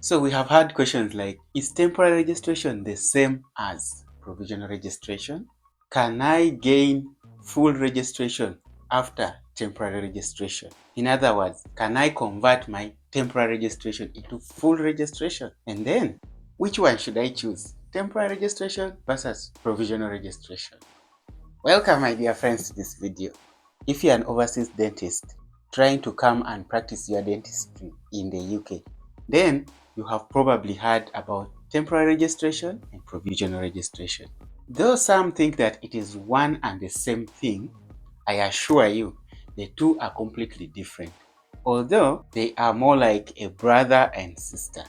So we have had questions like, is temporary registration the same as provisional registration? Can I gain full registration after temporary registration? In other words, can I convert my temporary registration into full registration? And then, which one should I choose? Temporary registration versus provisional registration. Welcome, my dear friends, to this video. If you're an overseas dentist trying to come and practice your dentistry in the UK, then you have probably heard about temporary registration and provisional registration. Though some think that it is one and the same thing, I assure you the two are completely different, although they are more like a brother and sister.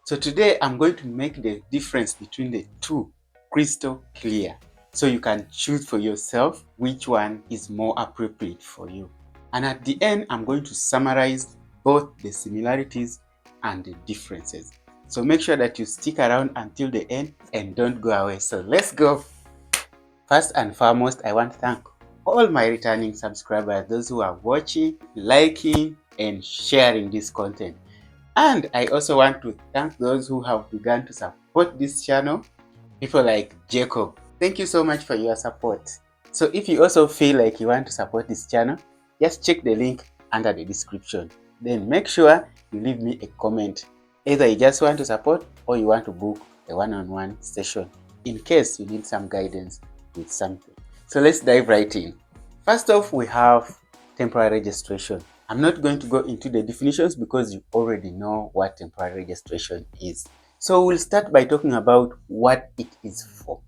So today I'm going to make the difference between the two crystal clear, so you can choose for yourself which one is more appropriate for you. And at the end, I'm going to summarize both the similarities and the differences. So make sure that you stick around until the end and don't go away. So let's go. First and foremost, I want to thank all my returning subscribers, those who are watching, liking, and sharing this content. And I also want to thank those who have begun to support this channel, people like Jacob. Thank you so much for your support. So if you also feel like you want to support this channel, just check the link under the description. Then make sure you leave me a comment. Either you just want to support or you want to book a one-on-one session in case you need some guidance with something. So let's dive right in. First off, we have temporary registration. I'm not going to go into the definitions because you already know what temporary registration is. So we'll start by talking about what it is for.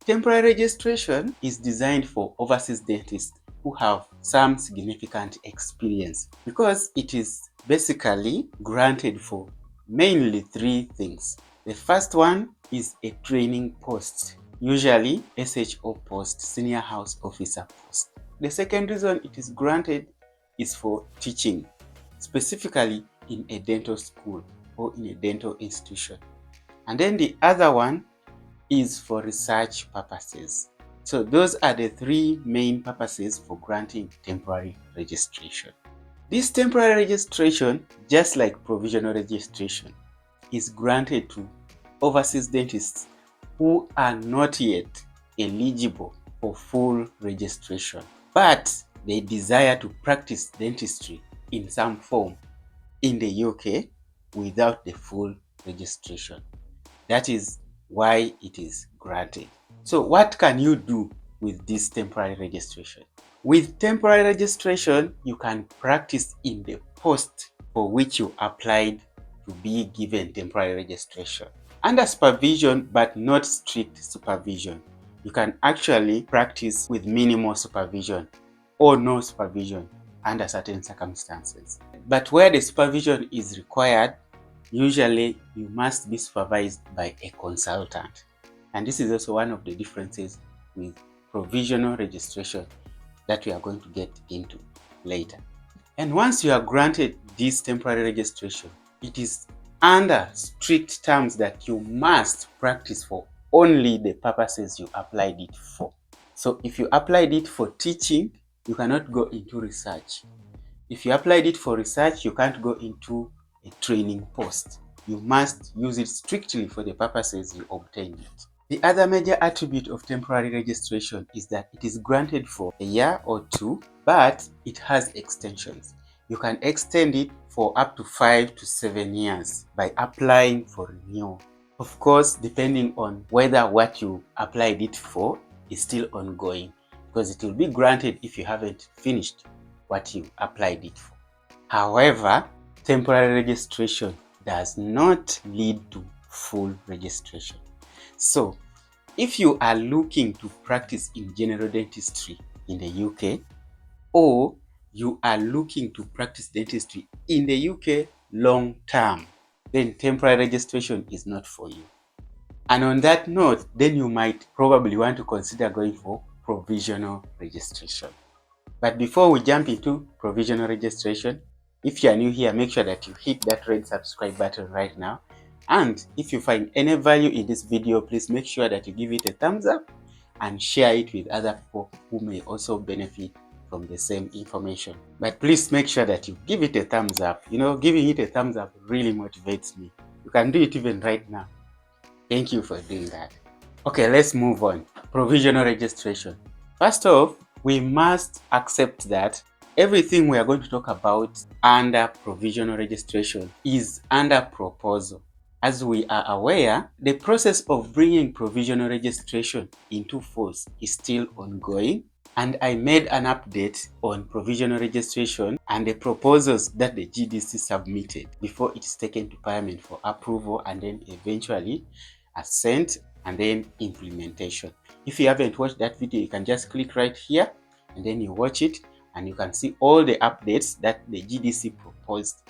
Temporary registration is designed for overseas dentists who have some significant experience because it is basically granted for mainly three things. The first one is a training post, usually SHO post, senior house officer post. The second reason it is granted is for teaching, specifically in a dental school or in a dental institution. And then the other one is for research purposes. So those are the three main purposes for granting temporary registration. This temporary registration, just like provisional registration, is granted to overseas dentists who are not yet eligible for full registration, but they desire to practice dentistry in some form in the UK without the full registration. That is why it is granted. So what can you do with this temporary registration? With temporary registration, you can practice in the post for which you applied to be given temporary registration. Under supervision, but not strict supervision, you can actually practice with minimal supervision or no supervision under certain circumstances. But where the supervision is required, usually you must be supervised by a consultant. And this is also one of the differences with provisional registration that we are going to get into later. And once you are granted this temporary registration, it is under strict terms that you must practice for only the purposes you applied it for. So if you applied it for teaching, you cannot go into research. If you applied it for research, you can't go into a training post. You must use it strictly for the purposes you obtained it. The other major attribute of temporary registration is that it is granted for a year or two, but it has extensions. You can extend it for up to 5 to 7 years by applying for renewal. Of course, depending on whether what you applied it for is still ongoing, because it will be granted if you haven't finished what you applied it for. However, temporary registration does not lead to full registration. So, if you are looking to practice in general dentistry in the UK, or you are looking to practice dentistry in the UK long term, then temporary registration is not for you. And on that note, then you might probably want to consider going for provisional registration. But before we jump into provisional registration, if you are new here, make sure that you hit that red subscribe button right now. And if you find any value in this video, please make sure that you give it a thumbs up and share it with other people who may also benefit from the same information. But please make sure that you give it a thumbs up. You know, giving it a thumbs up really motivates me. You can do it even right now. Thank you for doing that. Okay, let's move on. Provisional registration. First off, we must accept that everything we are going to talk about under provisional registration is under proposal. As we are aware, the process of bringing provisional registration into force is still ongoing, and I made an update on provisional registration and the proposals that the GDC submitted before it is taken to Parliament for approval and then eventually assent and then implementation. If you haven't watched that video, you can just click right here and then you watch it, and you can see all the updates that the GDC proposed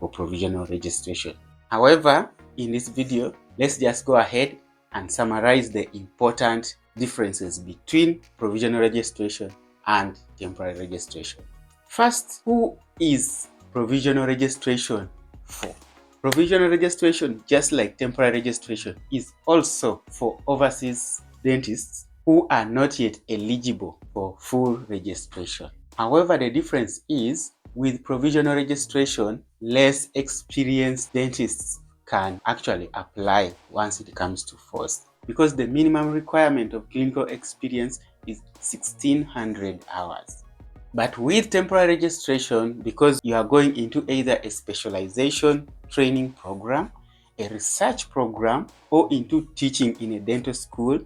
for provisional registration. However, in this video, let's just go ahead and summarize the important differences between provisional registration and temporary registration. First, who is provisional registration for? Provisional registration, just like temporary registration, is also for overseas dentists who are not yet eligible for full registration. However, the difference is with provisional registration, less experienced dentists can actually apply once it comes to force, because the minimum requirement of clinical experience is 1600 hours. But with temporary registration, because you are going into either a specialization training program, a research program, or into teaching in a dental school,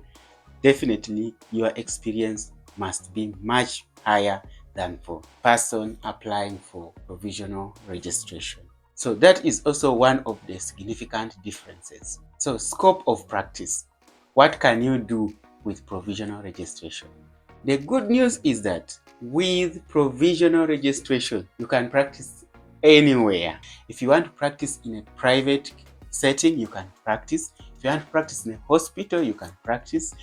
definitely your experience must be much higher than for person applying for provisional registration. So that is also one of the significant differences. So scope of practice. What can you do with provisional registration? The good news is that with provisional registration, you can practice anywhere. If you want to practice in a private setting, you can practice. If you want to practice in a hospital, you can practice.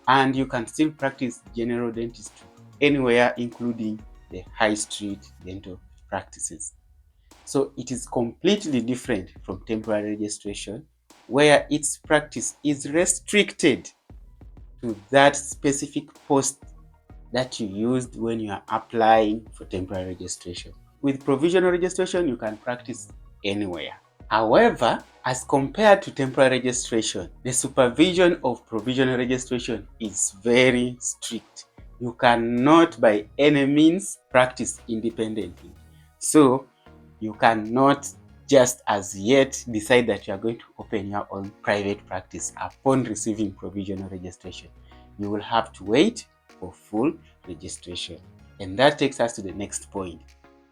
And you can still practice general dentistry anywhere, including the high street dental practices. So it is completely different from temporary registration, where its practice is restricted to that specific post that you used when you are applying for temporary registration. With provisional registration, you can practice anywhere. However, as compared to temporary registration, the supervision of provisional registration is very strict. You cannot by any means practice independently. So you cannot just as yet decide that you are going to open your own private practice upon receiving provisional registration. You will have to wait for full registration. And that takes us to the next point.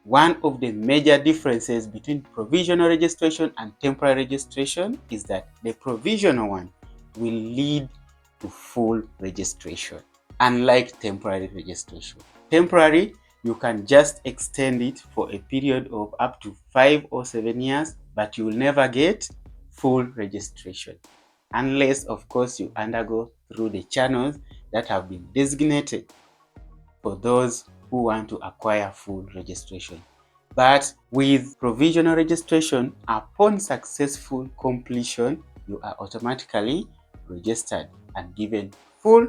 One of the major differences between provisional registration and temporary registration is that the provisional one will lead to full registration, unlike temporary registration. Temporary, you can just extend it for a period of up to 5 or 7 years, but you will never get full registration, unless of course you undergo through the channels that have been designated for those who want to acquire full registration. But with provisional registration, upon successful completion, you are automatically registered and given full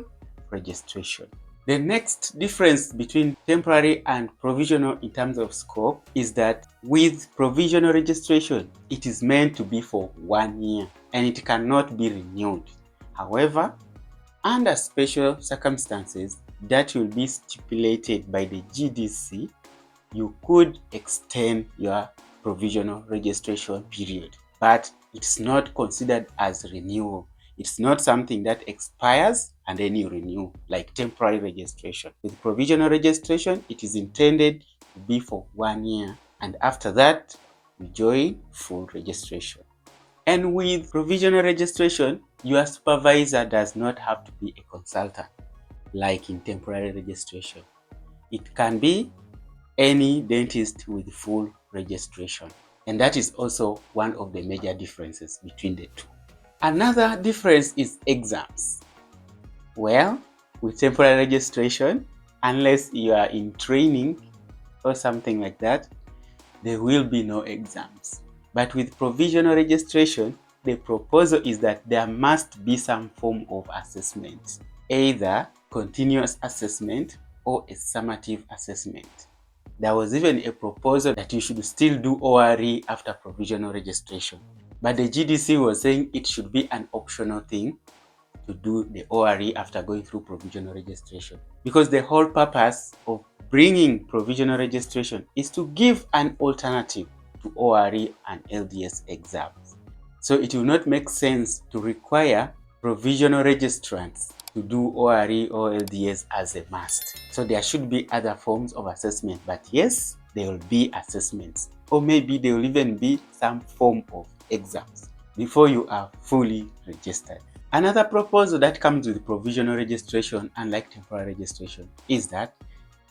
registration. The next difference between temporary and provisional in terms of scope is that with provisional registration, it is meant to be for 1 year and it cannot be renewed. However, under special circumstances that will be stipulated by the GDC, you could extend your provisional registration period, but it's not considered as renewal. It's not something that expires and then you renew like temporary registration. With provisional registration, it is intended to be for 1 year, and after that, you join full registration. And with provisional registration, your supervisor does not have to be a consultant like in temporary registration. It can be any dentist with full registration. And that is also one of the major differences between the two. Another difference is exams. Well, with temporary registration, unless you are in training or something like that, there will be no exams. But with provisional registration, the proposal is that there must be some form of assessment, either continuous assessment or a summative assessment. There was even a proposal that you should still do ORE after provisional registration. But the GDC was saying it should be an optional thing to do the ORE after going through provisional registration. Because the whole purpose of bringing provisional registration is to give an alternative to ORE and LDS exams. So it will not make sense to require provisional registrants to do ORE or LDS as a must. So there should be other forms of assessment, but yes, there will be assessments, or maybe there will even be some form of exams before you are fully registered. Another proposal that comes with provisional registration, unlike temporary registration, is that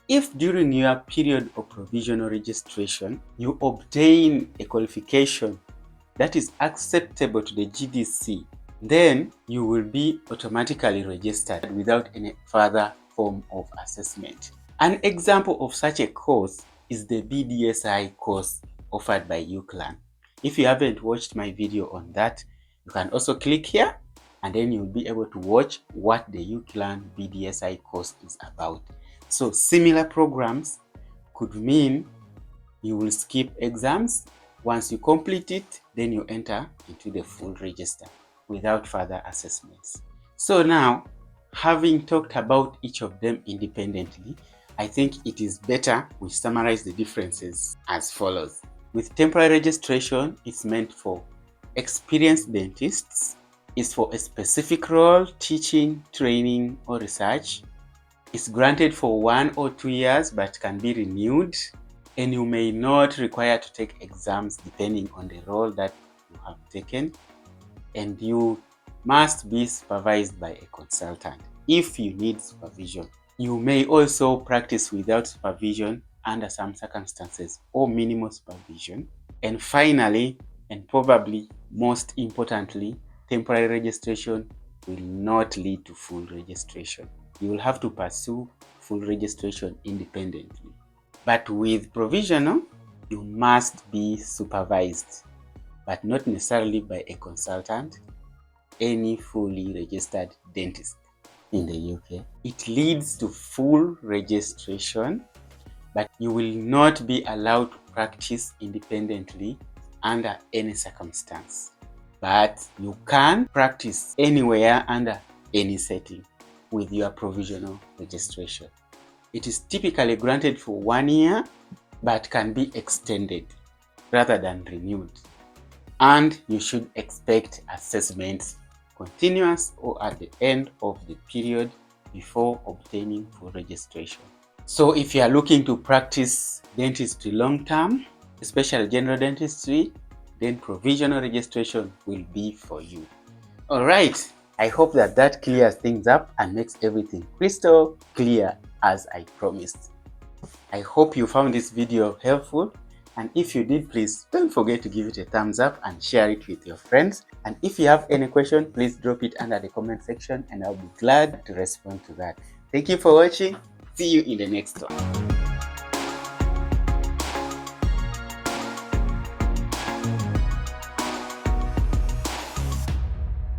if during your period of provisional registration you obtain a qualification that is acceptable to the GDC, then you will be automatically registered without any further form of assessment. An example of such a course is the BDSI course offered by UCLan. If you haven't watched my video on that, you can also click here and then you'll be able to watch what the UCLan BDSI course is about. So similar programs could mean you will skip exams. Once you complete it, then you enter into the full register without further assessments. So now, having talked about each of them independently, I think it is better we summarize the differences as follows. With temporary registration, it's meant for experienced dentists. It's for a specific role, teaching, training, or research. It's granted for 1 or 2 years but can be renewed, and you may not require to take exams depending on the role that you have taken, and you must be supervised by a consultant if you need supervision. You may also practice without supervision under some circumstances or minimal supervision. And finally, and probably most importantly, temporary registration will not lead to full registration. You will have to pursue full registration independently. But with provisional, you must be supervised, but not necessarily by a consultant, any fully registered dentist in the UK. It leads to full registration, but you will not be allowed to practice independently under any circumstance. But you can practice anywhere under any setting with your provisional registration. It is typically granted for 1 year, but can be extended rather than renewed. And you should expect assessments continuous or at the end of the period before obtaining full registration. So if you are looking to practice dentistry long term, especially general dentistry, then provisional registration will be for you. Alright, I hope that clears things up and makes everything crystal clear as I promised. I hope you found this video helpful, and if you did, please don't forget to give it a thumbs up and share it with your friends. And if you have any question, please drop it under the comment section and I'll be glad to respond to that. Thank you for watching. See you in the next one.